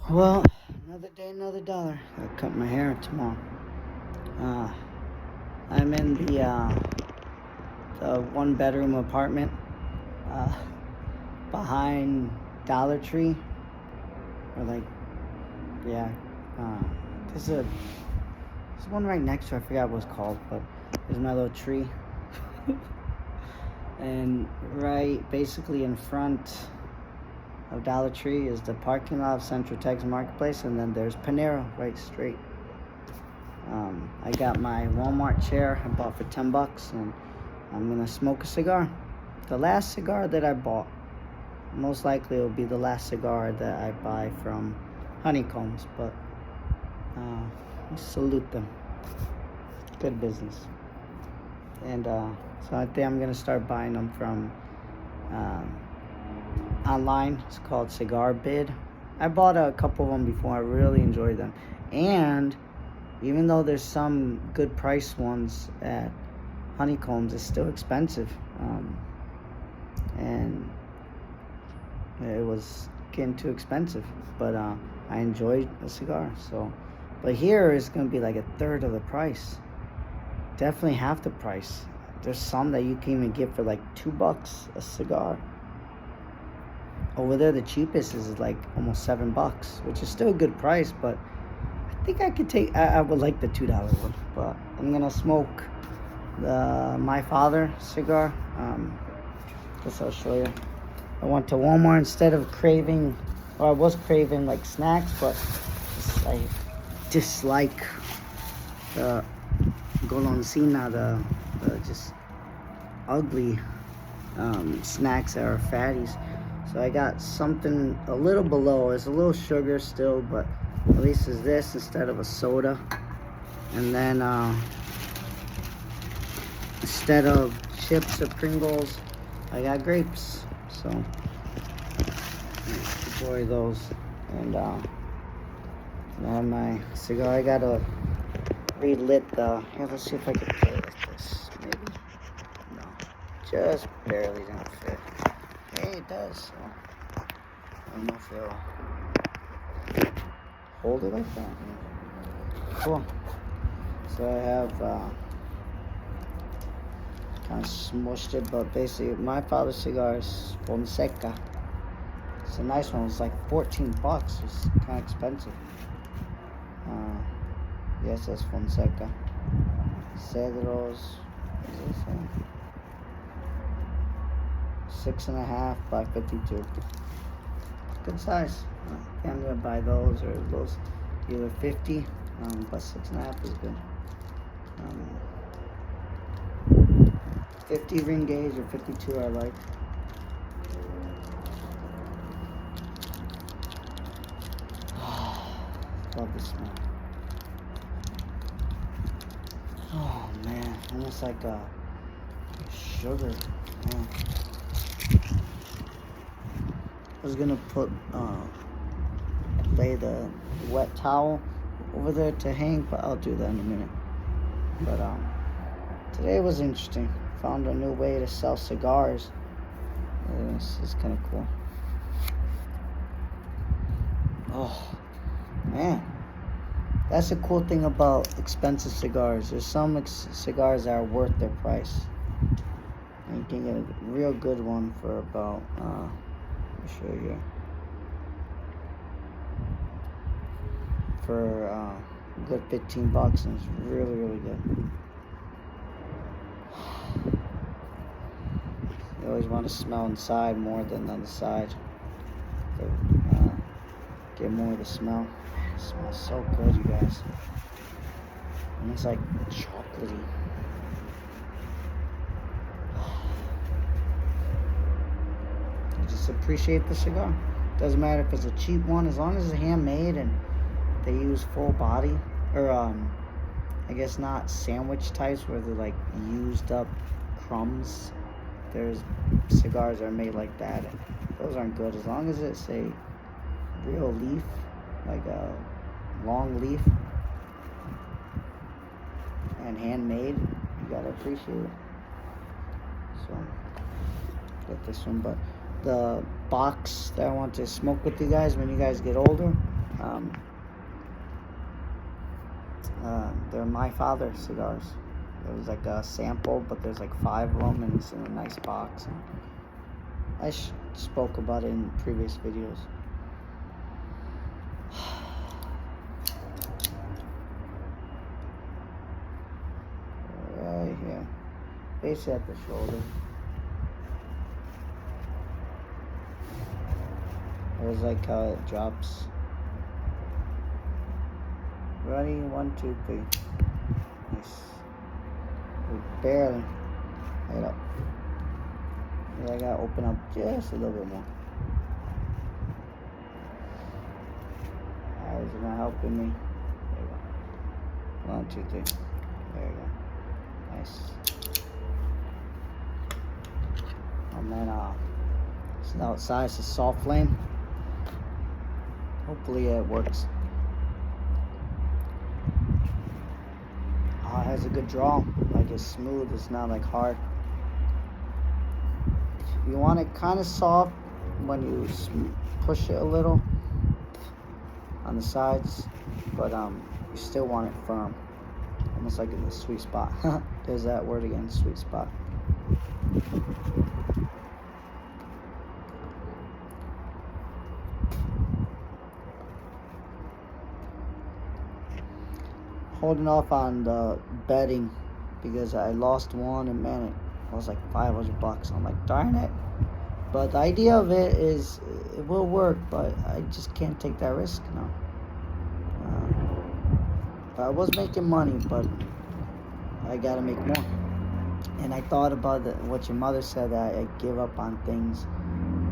Well, another day, another dollar. I'll cut my hair tomorrow. Uh, I'm in the one bedroom apartment uh, behind Dollar Tree. Or like, yeah. Uh, there's one right next to it. I forgot what it's called, but there's my little tree. And right basically in front of Dollar Tree is the parking lot of Central Texas Marketplace, and then there's Panera right straight. I got my Walmart chair I bought for $10, and I'm gonna smoke a cigar. The last cigar that I bought, most likely it will be the last cigar that I buy from Honeycombs, but I salute them. Good business. And so I think I'm gonna start buying them from online. It's called Cigar Bid. I bought a couple of them before. I really enjoyed them, and even though there's some good price ones at Honeycombs, it's still expensive, and it was getting too expensive. But I enjoyed the cigar. So, but here it's gonna be like a third of the price. Definitely half the price. There's some that you can even get for like $2 a cigar. Over there, the cheapest is like almost $7, which is still a good price. But I think I could take. I would like the $2 one, but I'm gonna smoke the My Father cigar. Guess I'll show you. I went to Walmart instead of craving, or I was craving like snacks, but I dislike the Golosina, the just ugly snacks that are fatties. So I got something a little below. It's a little sugar still, but at least it's this instead of a soda. And then instead of chips or Pringles, I got grapes. So enjoy those. And I have my cigar. I gotta relit the. Here, let's see if I can play it like this. Maybe. No, just barely didn't fit. Hey, it does. So I don't know if it'll hold it like that. Cool. So I have kind of smushed it, but basically my father's cigar is Fonseca. It's a nice one. It's like $14. It's kind of expensive. Yes, that's Fonseca. Cedros. What does it say? 6.5 by 52. Good size. I think I'm gonna buy those, or those either 50, but 6.5 is good. 50 ring gauge or 52 I like. Love the smell. Oh man, almost like sugar. Yeah. I was gonna lay the wet towel over there to hang, but I'll do that in a minute. But today was interesting. Found a new way to sell cigars. This is kind of cool. Oh man, that's the cool thing about expensive cigars. There's some cigars that are worth their price. And you can get a real good one for about let me show you. For a good $15, and it's really, really good. You always want to smell inside more than on the side. Get more of the smell. It smells so good, you guys. And it's like chocolatey. I just appreciate the cigar. Doesn't matter if it's a cheap one, as long as it's handmade and they use full body, or I guess not sandwich types where they're like used up crumbs. There's cigars that are made like that, and those aren't good. As long as it's a real leaf, like a long leaf, and handmade, you gotta appreciate it. So get this one, but the box that I want to smoke with you guys when you guys get older, They're My Father cigars. It was like a sample, but there's like 5 of them, and it's in a nice box. And I spoke about it in previous videos. Right here, basically at the shoulder. There's like how it drops. Ready? 1, 2, 3. Nice. Barely. Right up. Yeah, I gotta open up just a little bit more. Eyes are not helping me. There you go. 1, 2, 3. There you go. Nice. And then it's outside. It's a soft flame. Hopefully it works. It has a good draw. Like it's smooth. It's not like hard. You want it kind of soft when you push it a little on the sides, but you still want it firm, almost like in the sweet spot. There's that word again, sweet spot. Holding off on the betting because I lost one, and man, it was like $500. I'm like, darn it. But the idea of it is it will work, but I just can't take that risk now. I was making money, but I gotta make more. And I thought about what your mother said, that I give up on things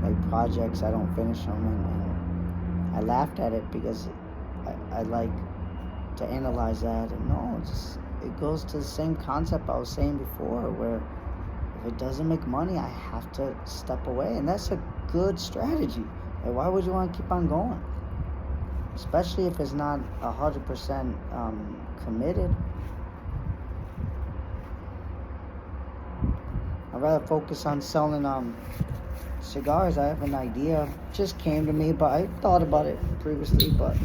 like projects, I don't finish them, and I laughed at it because I like to analyze that, and no, it goes to the same concept I was saying before, where if it doesn't make money, I have to step away, and that's a good strategy. Like, why would you want to keep on going? Especially if it's not 100% committed. I'd rather focus on selling cigars. I have an idea, just came to me, but I thought about it previously, but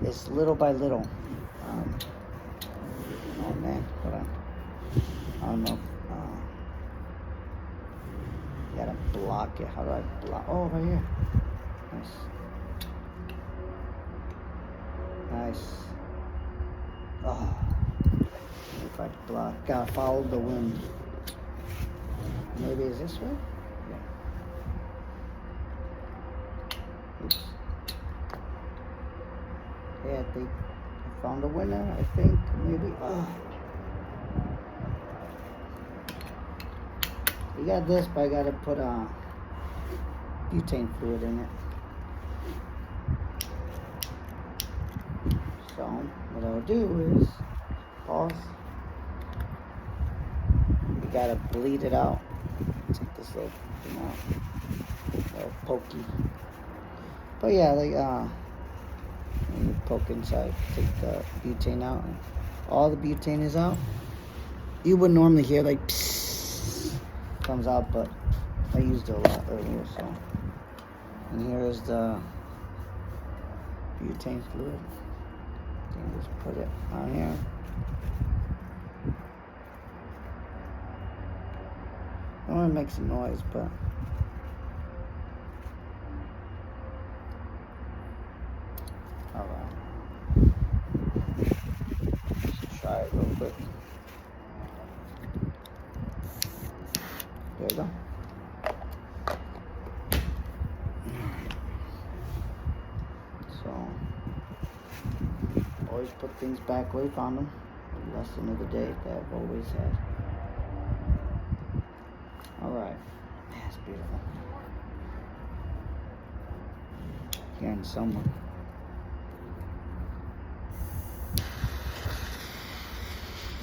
it's little by little. Oh man, hold on. I don't know. Gotta block it. How do I block? Oh, right here. Nice. Nice. Oh. If I block, gotta follow the wind. Maybe it's this way? Yeah. Oops. Yeah, I think I found a winner, I think. Maybe. You got this, but I gotta put butane fluid in it. So what I'll do is pause. You gotta bleed it out. Take this little thing out. Little pokey. But yeah, like when you poke inside, take the butane out, and all the butane is out. You would normally hear like psss, comes out, but I used it a lot earlier, so. And here is the butane fluid. Just put it on here. I want to make some noise, but alright. Let's try it real quick. There you go. So, always put things back where you found them. Lesson of the day that I've always had. Alright. That's beautiful. Hearing someone.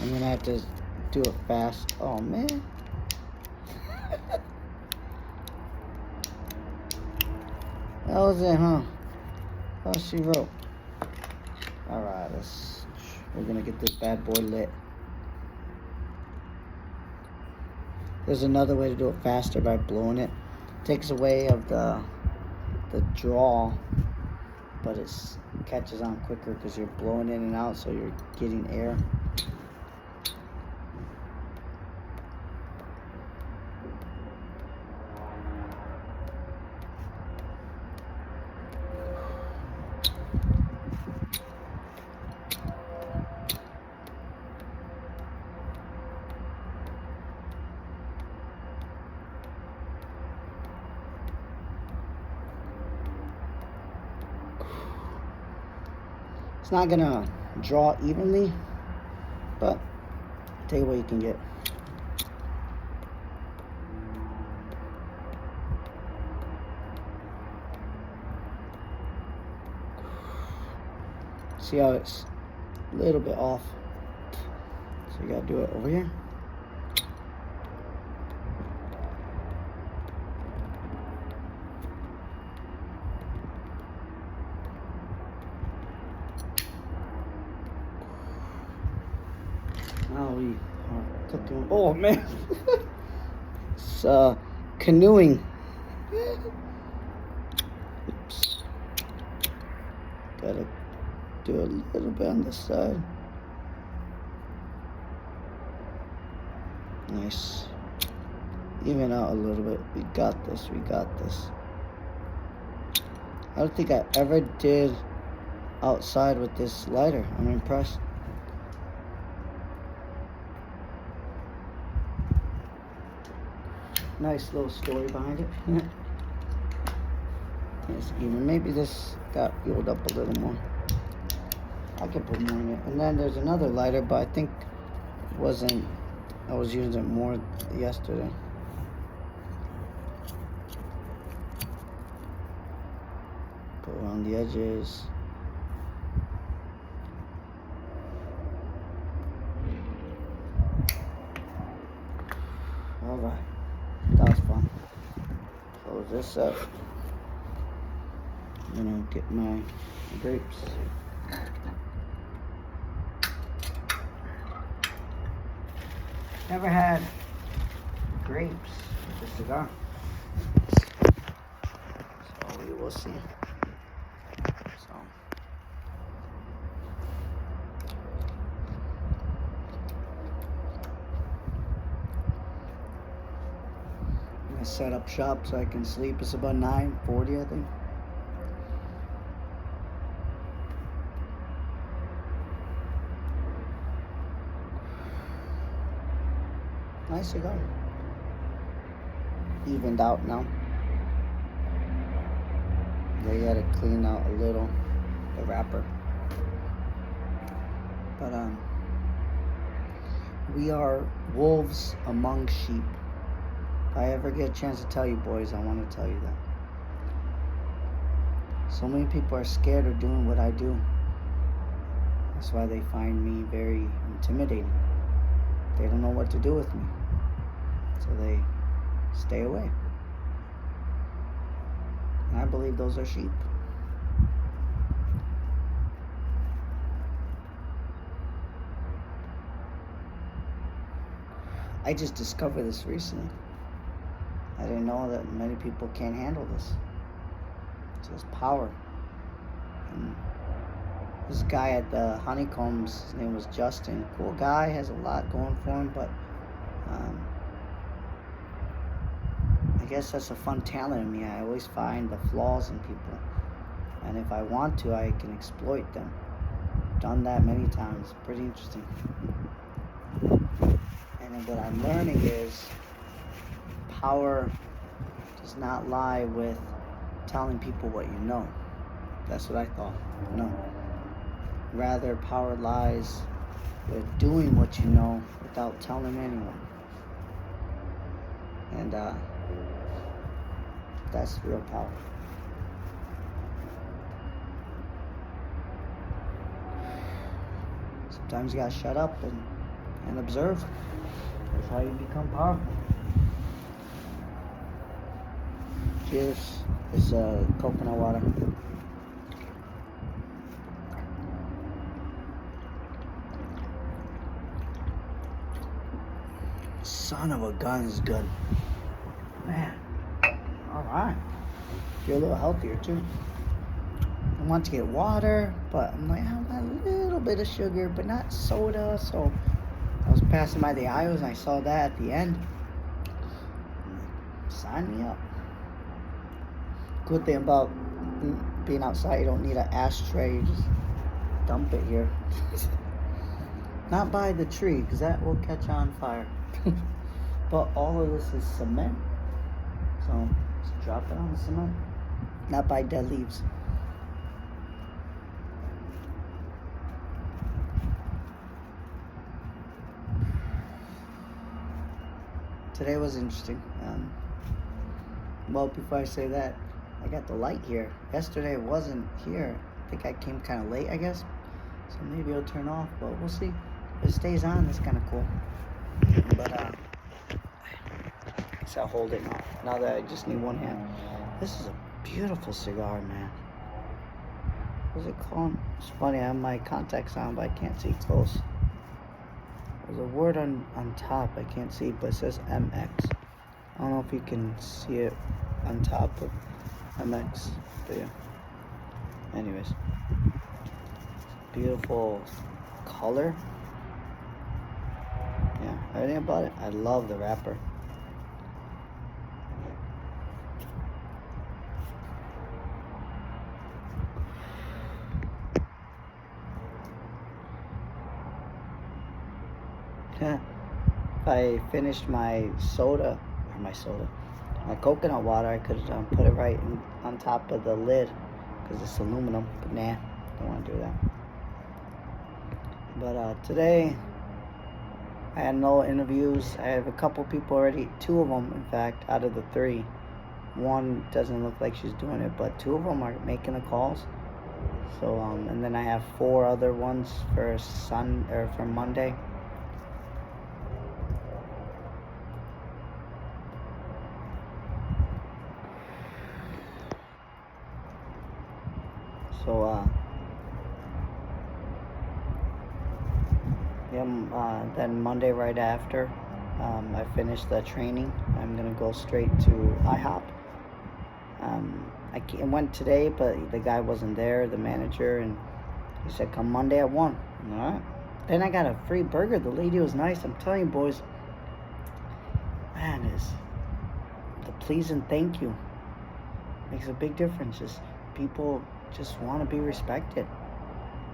I'm gonna have to do it fast. Oh man. That was it, huh? Oh, she wrote. Alright, we're gonna get this bad boy lit. There's another way to do it faster by blowing it. Takes away of the draw, but it's catches on quicker because you're blowing in and out, so you're getting air. It's not gonna draw evenly, but take what you can get. See how it's a little bit off? So you gotta do it over here. Now we are cooking. Oh man, it's canoeing. Oops. Gotta do a little bit on the side. Nice. Even out a little bit. We got this. We got this. I don't think I ever did outside with this lighter. I'm impressed. Nice little story behind it. Yes, even maybe this got fueled up a little more. I could put more in it. And then there's another lighter, but I think it wasn't. I was using it more yesterday. Put around the edges. All right. That was fun. Close this up. I'm gonna get my grapes. Never had grapes with a cigar, so we will see. So. I set up shop so I can sleep. It's about 9:40, I think. Nice cigar. Evened out now. They had to clean out a little the wrapper. But we are wolves among sheep. If I ever get a chance to tell you boys, I want to tell you that. So many people are scared of doing what I do. That's why they find me very intimidating. They don't know what to do with me, so they stay away. And I believe those are sheep. I just discovered this recently. I didn't know that many people can't handle this. It's just power. And this guy at the Honeycombs, his name was Justin. Cool guy, has a lot going for him, but I guess that's a fun talent in me. I always find the flaws in people, and if I want to, I can exploit them. Done that many times. Pretty interesting. And then what I'm learning is power does not lie with telling people what you know. That's what I thought. No. Rather, power lies with doing what you know without telling anyone. And that's real power. Sometimes you gotta shut up and observe. That's how you become powerful. Cheers. It's coconut water. Son of a gun is good. Man. Alright. You're a little healthier too. want to get water, but I'm like, I want a little bit of sugar, but not soda. So I was passing by the aisles and I saw that at the end. I'm like, sign me up. Good thing about being outside, you don't need an ashtray. You just dump it here. Not by the tree, because that will catch on fire. But all of this is cement. So just drop it on the cement. Not by dead leaves. Today was interesting. Well, before I say that, I got the light here. Yesterday it wasn't here. I think I came kind of late, I guess. So maybe it'll turn off, but we'll see. If it stays on, it's kind of cool. But I guess I'll hold it now that I just need one hand. This is a beautiful cigar, man. What's it called? It's funny, I have my contacts on, but I can't see close. There's a word on top, I can't see, but it says MX. I don't know if you can see it on top of MX, but yeah. Anyways, beautiful color. Yeah, everything about it. I love the wrapper. Yeah. If I finished my coconut water, I could put it right on top of the lid because it's aluminum, but nah, don't want to do that. But today I had no interviews. I have a couple people already, 2 of them in fact, out of the 3. One doesn't look like she's doing it, but 2 of them are making the calls. So and then I have 4 other ones for for Monday. So then Monday right after I finish the training, I'm gonna go straight to IHOP. I went today, but the guy wasn't there, the manager, and he said come Monday at 1. All right. Then I got a free burger. The lady was nice. I'm telling you, boys, man, is the please and thank you makes a big difference. Just people just want to be respected.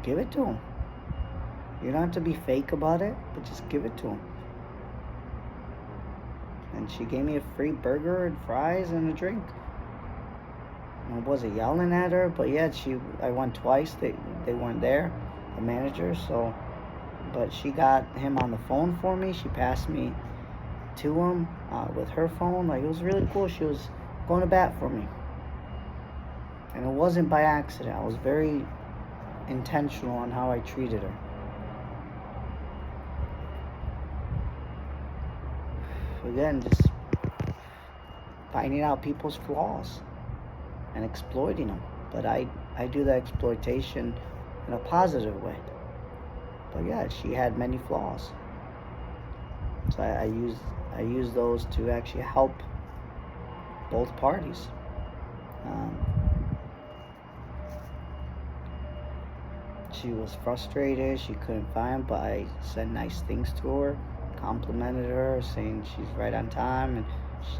Give it to them. You don't have to be fake about it, but just give it to them. And she gave me a free burger and fries and a drink. I wasn't yelling at her, but yeah, I went twice. They weren't there, the manager. So, but she got him on the phone for me. She passed me to him with her phone. Like, it was really cool. She was going to bat for me, and it wasn't by accident. I was very intentional on how I treated her. Again, just finding out people's flaws and exploiting them. But I do that exploitation in a positive way. But yeah, she had many flaws. So I use those to actually help both parties. She was frustrated. She couldn't find, but I said nice things to her, complimented her, saying she's right on time, and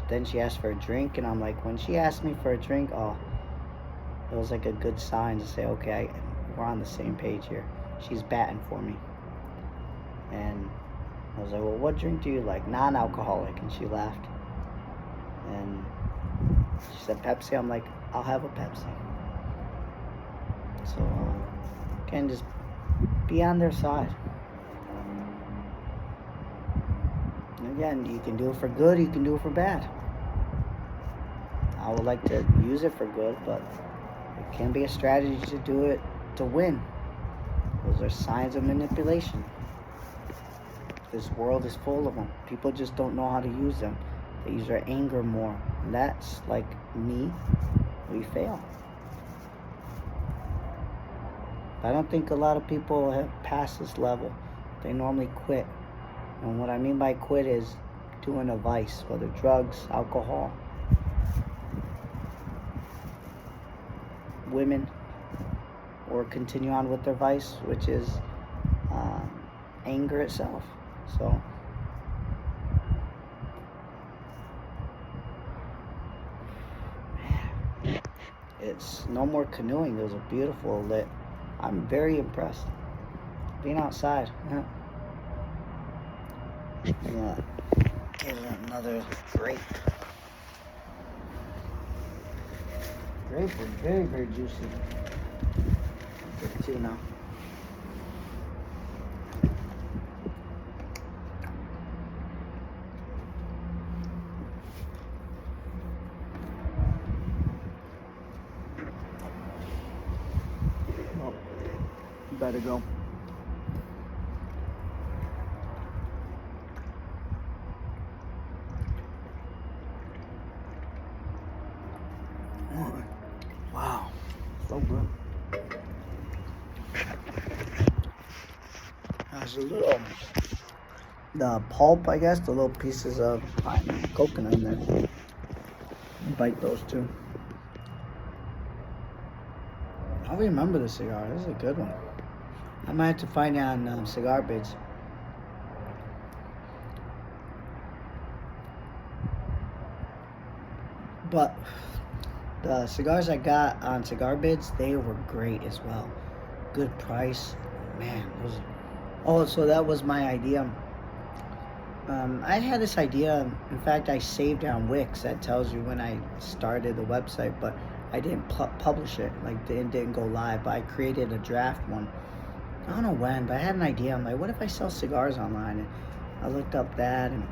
then she asked for a drink, and I'm like, when she asked me for a drink, it was like a good sign to say, okay, we're on the same page here. She's batting for me. And I was like, well, what drink do you like? Non-alcoholic. And she laughed. And she said Pepsi. I'm like, I'll have a Pepsi. So, again, just be on their side. And again, you can do it for good, you can do it for bad. I would like to use it for good, but it can be a strategy to do it to win. Those are signs of manipulation. This world is full of them. People just don't know how to use them. They use their anger more. And that's like me. We fail. I don't think a lot of people have passed this level. They normally quit. And what I mean by quit is doing a vice, whether drugs, alcohol, women. or continue on with their vice, which is anger itself. So it's no more canoeing. It was a beautiful lit. I'm very impressed being outside. Yeah, get another grape. Grape was very, very juicy. Get two now. Oh, better go. Wow, so good. There's a little, the pulp, I guess, the little pieces of coconut in there. Bite those too. I remember the cigar. This is a good one. I might have to find it on Cigar Bids. But the cigars I got on Cigar Bids, they were great as well. Good price. Man, those. Oh, so that was my idea. I had this idea. In fact, I saved it on Wix. That tells you when I started the website, but I didn't publish it. Like, it didn't go live. But I created a draft one. I don't know when, but I had an idea. I'm like, what if I sell cigars online? And I looked up that, and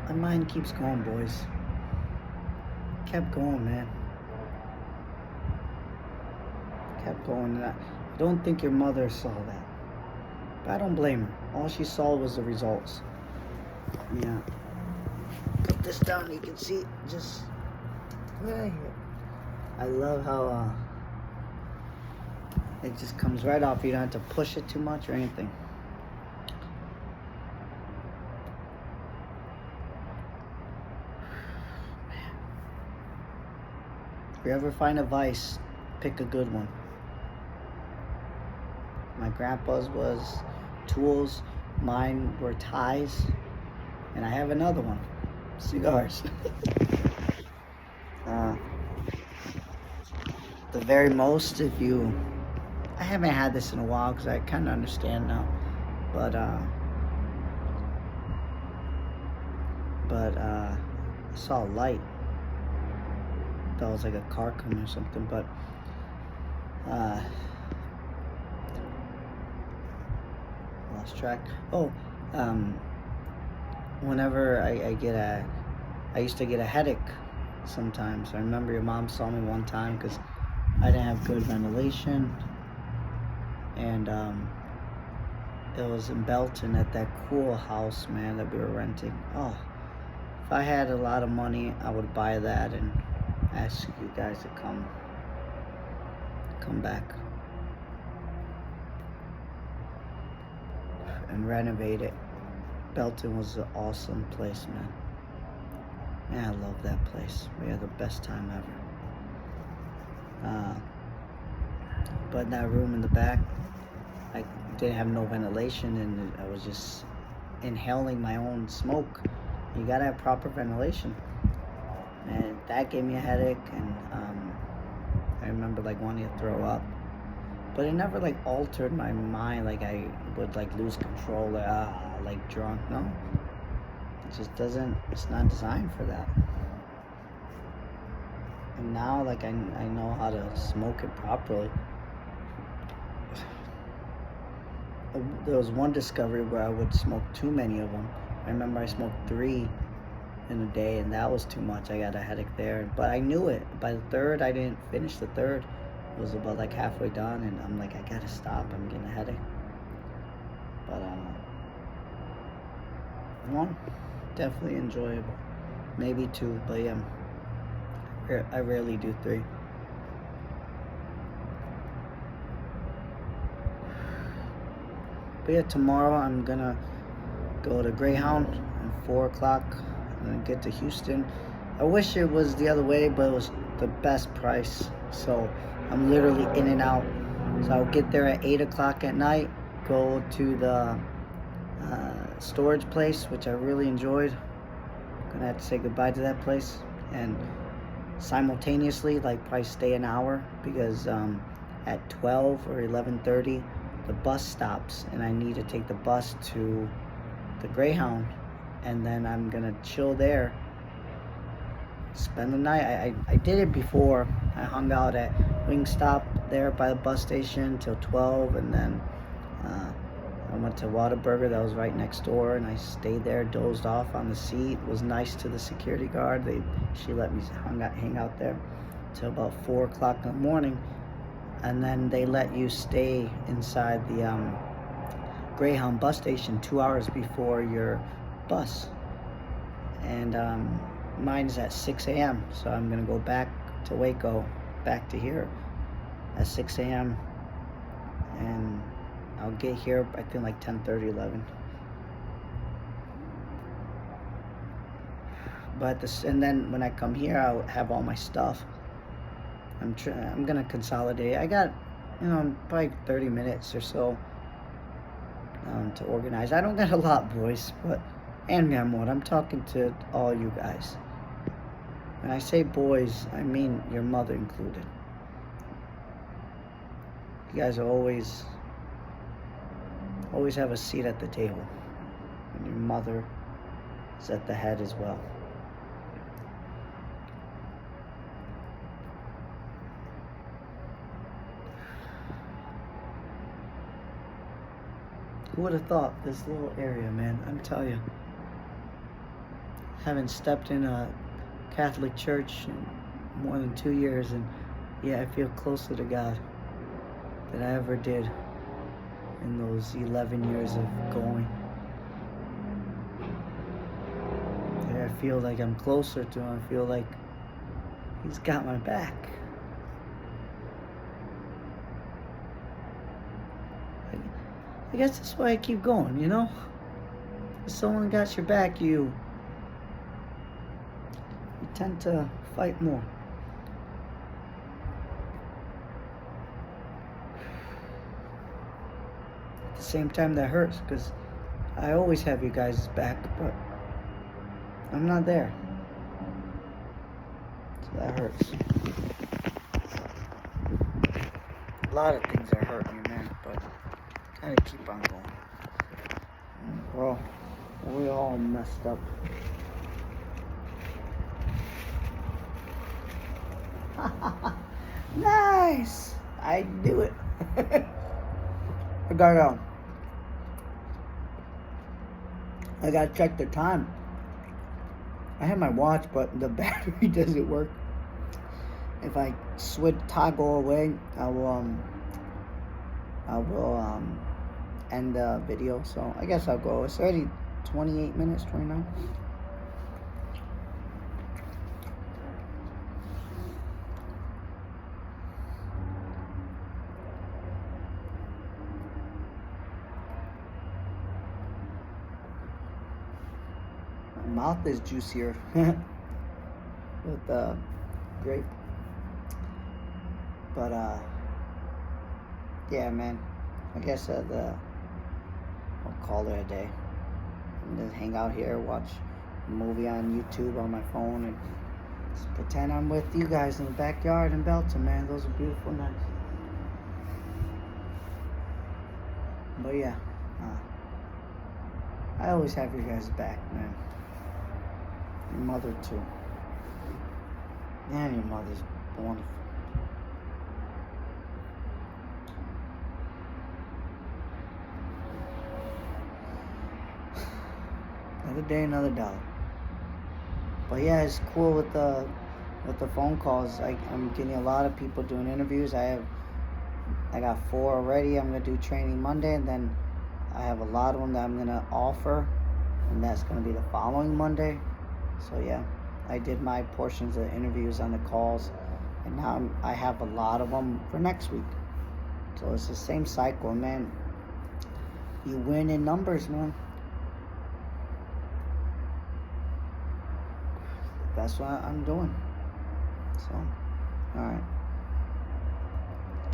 my mind keeps going, boys. Kept going, man. Kept going. And I don't think your mother saw that. But I don't blame her. All she saw was the results. Yeah. Put this down, you can see just right here. I love how it just comes right off. You don't have to push it too much or anything. Man. If you ever find a vice, pick a good one. My grandpa's was tools, mine were ties, and I have another one, cigars. The very most, if you, I haven't had this in a while because I kind of understand now, but I saw a light. That was like a car coming or something, but lost track. Oh, whenever I used to get a headache sometimes. I remember your mom saw me one time because I didn't have good ventilation, and it was in Belton at that cool house, man, that we were renting. Oh, if I had a lot of money, I would buy that and ask you guys to come back and renovate it. Belton was an awesome place, man. Man, I love that place. We had the best time ever. But in that room in the back, I didn't have no ventilation, and I was just inhaling my own smoke. You gotta have proper ventilation, and that gave me a headache, and I remember like wanting to throw up, but it never like altered my mind. Like I would like lose control, like drunk. No, it just doesn't. It's not designed for that. And now, like I know how to smoke it properly. There was one discovery where I would smoke too many of them. I remember I smoked 3 in a day, and that was too much. I got a headache there, but I knew it. By the third, I didn't finish the third. It was about like halfway done, and I'm like, I gotta stop. I'm getting a headache. But one, definitely enjoyable. Maybe 2, but yeah, I rarely do 3. But yeah, tomorrow I'm gonna go to Greyhound at 4 o'clock and then get to Houston. I wish it was the other way, but it was the best price. So I'm literally in and out So I'll get there at 8 o'clock at night, go to the storage place, which I really enjoyed. Gonna have to say goodbye to that place, and simultaneously, like, probably stay an hour, because at 12 or 11:30 the bus stops, and I need to take the bus to the Greyhound, and then I'm gonna chill there, spend the night. I did it before. I hung out at Wingstop there by the bus station till 12, and then I went to Whataburger that was right next door, and I stayed there, dozed off on the seat, was nice to the security guard. She let me hang out there till about 4 o'clock in the morning, and then they let you stay inside the Greyhound bus station 2 hours before your bus. And mine's at 6 a.m., so I'm gonna go back to Waco, back to here at 6 a.m. and I'll get here, I think, like 10:30, 11. But and then when I come here, I'll have all my stuff. I'm gonna consolidate. I got, probably 30 minutes or so to organize. I don't got a lot, boys, and mi amor, I'm talking to all you guys. When I say boys, I mean your mother included. You guys are always have a seat at the table, and your mother is at the head as well. Who would have thought this little area, man? I'm telling you, haven't stepped in a Catholic church in more than 2 years, and yeah, I feel closer to God than I ever did in those 11 years of going. I feel like I'm closer to him. I feel like he's got my back. I guess that's why I keep going, If someone got your back, you tend to fight more. At the same time, that hurts, because I always have you guys' back, but I'm not there. So that hurts. A lot of things are hurting me, man, but gotta keep on going. Well, we all messed up. Nice! I knew it. I gotta check the time. I have my watch, but the battery doesn't work. If I toggle away, I will end the video. So I guess I'll go. It's already 28 minutes, 29. My mouth is juicier with the grape. But yeah, man, I guess I'll call it a day. And just hang out here, watch a movie on YouTube on my phone, and just pretend I'm with you guys in the backyard in Belton, man. Those are beautiful nights. But yeah, I always have your guys' back, man. Your mother too. Man, your mother's wonderful. Another day, another dollar. But yeah, it's cool with the phone calls. I'm getting a lot of people doing interviews. I got 4 already. I'm gonna do training Monday, and then I have a lot of them that I'm gonna offer, and that's gonna be the following Monday. So yeah, I did my portions of the interviews on the calls, and now I have a lot of them for next week. So it's the same cycle, man. You win in numbers, man. That's what I'm doing. So, alright.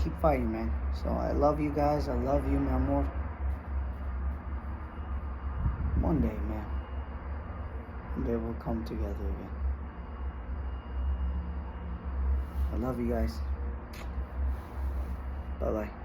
keep fighting, man. So I love you guys. I love you, mi amor. One day, man. One day we'll come together again. I love you guys. Bye-bye.